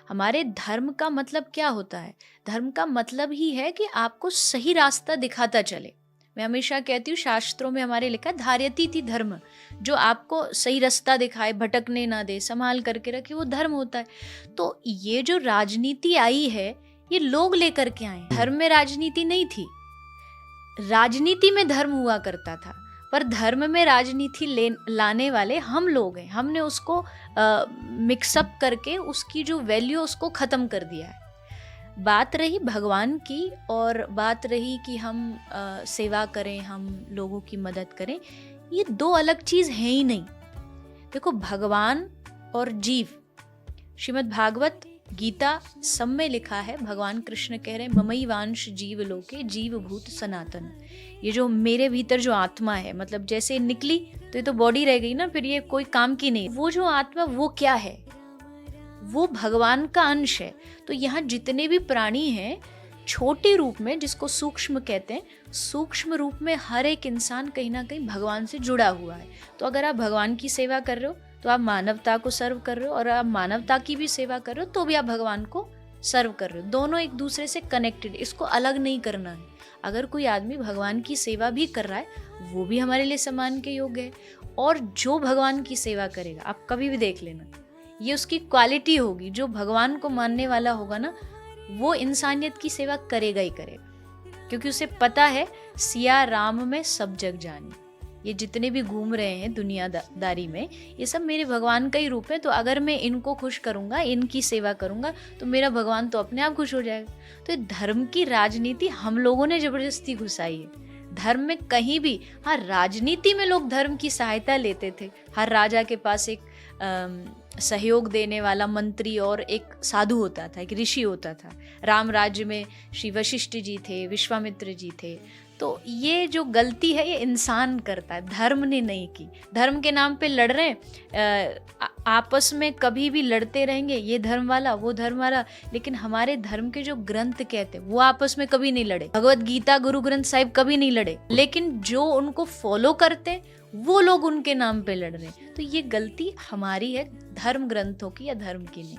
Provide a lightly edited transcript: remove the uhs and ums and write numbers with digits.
हमारे धर्म का मतलब क्या होता है? धर्म का मतलब ही है कि आपको सही रास्ता दिखाता चले। मैं हमेशा कहती हूँ, शास्त्रों में हमारे लिखा है धार्यति थी धर्म, जो आपको सही रास्ता दिखाए, भटकने ना दे, संभाल करके रखे, वो धर्म होता है। तो ये जो राजनीति आई है, ये लोग लेकर के आए। धर्म में राजनीति नहीं थी, राजनीति में धर्म हुआ करता था, पर धर्म में राजनीति लाने वाले हम लोग हैं। हमने उसको मिक्सअप करके उसकी जो वैल्यू उसको ख़त्म कर दिया है। बात रही भगवान की और बात रही कि हम सेवा करें, हम लोगों की मदद करें, ये दो अलग चीज़ हैं ही नहीं। देखो, भगवान और जीव, श्रीमद् भागवत गीता सब में लिखा है, भगवान कृष्ण कह रहे हैं ममई वांश जीव लोके जीव भूत सनातन। ये जो मेरे भीतर जो आत्मा है, मतलब जैसे निकली तो ये तो बॉडी रह गई ना, फिर ये कोई काम की नहीं। वो जो आत्मा, वो क्या है? वो भगवान का अंश है। तो यहाँ जितने भी प्राणी हैं छोटे रूप में, जिसको सूक्ष्म कहते हैं, सूक्ष्म रूप में हर एक इंसान कहीं ना कहीं भगवान से जुड़ा हुआ है। तो अगर आप भगवान की सेवा कर रहे हो तो आप मानवता को सर्व कर रहे हो, और आप मानवता की भी सेवा कर रहे हो तो भी आप भगवान को सर्व कर रहे हो। दोनों एक दूसरे से कनेक्टेड, इसको अलग नहीं करना है। अगर कोई आदमी भगवान की सेवा भी कर रहा है, वो भी हमारे लिए सम्मान के योग्य है। और जो भगवान की सेवा करेगा, आप कभी भी देख लेना, ये उसकी क्वालिटी होगी। जो भगवान को मानने वाला होगा ना, वो इंसानियत की सेवा करेगा ही करेगा, क्योंकि उसे पता है सिया राम में सब जग जानी। ये जितने भी घूम रहे हैं दुनियादारी में, ये सब मेरे भगवान का ही रूप है। तो अगर मैं इनको खुश करूंगा, इनकी सेवा करूंगा, तो मेरा भगवान तो अपने आप खुश हो जाएगा। तो धर्म की राजनीति हम लोगों ने जबरदस्ती घुसाई है। धर्म में कहीं भी, हाँ, राजनीति में लोग धर्म की सहायता लेते थे। हर राजा के पास एक सहयोग देने वाला मंत्री और एक साधु होता था, एक ऋषि होता था। राम राज्य में श्री वशिष्ठ जी थे, विश्वामित्र जी थे। तो ये जो गलती है, ये इंसान करता है, धर्म ने नहीं की। धर्म के नाम पे लड़ रहे हैं, आपस में कभी भी लड़ते रहेंगे, ये धर्म वाला, वो धर्म वाला। लेकिन हमारे धर्म के जो ग्रंथ कहते हैं, वो आपस में कभी नहीं लड़े। भगवत गीता, गुरु ग्रंथ साहिब कभी नहीं लड़े, लेकिन जो उनको फॉलो करते वो लोग उनके नाम पे लड़ रहे हैं। तो ये गलती हमारी है, धर्म ग्रंथों की या धर्म की नहीं।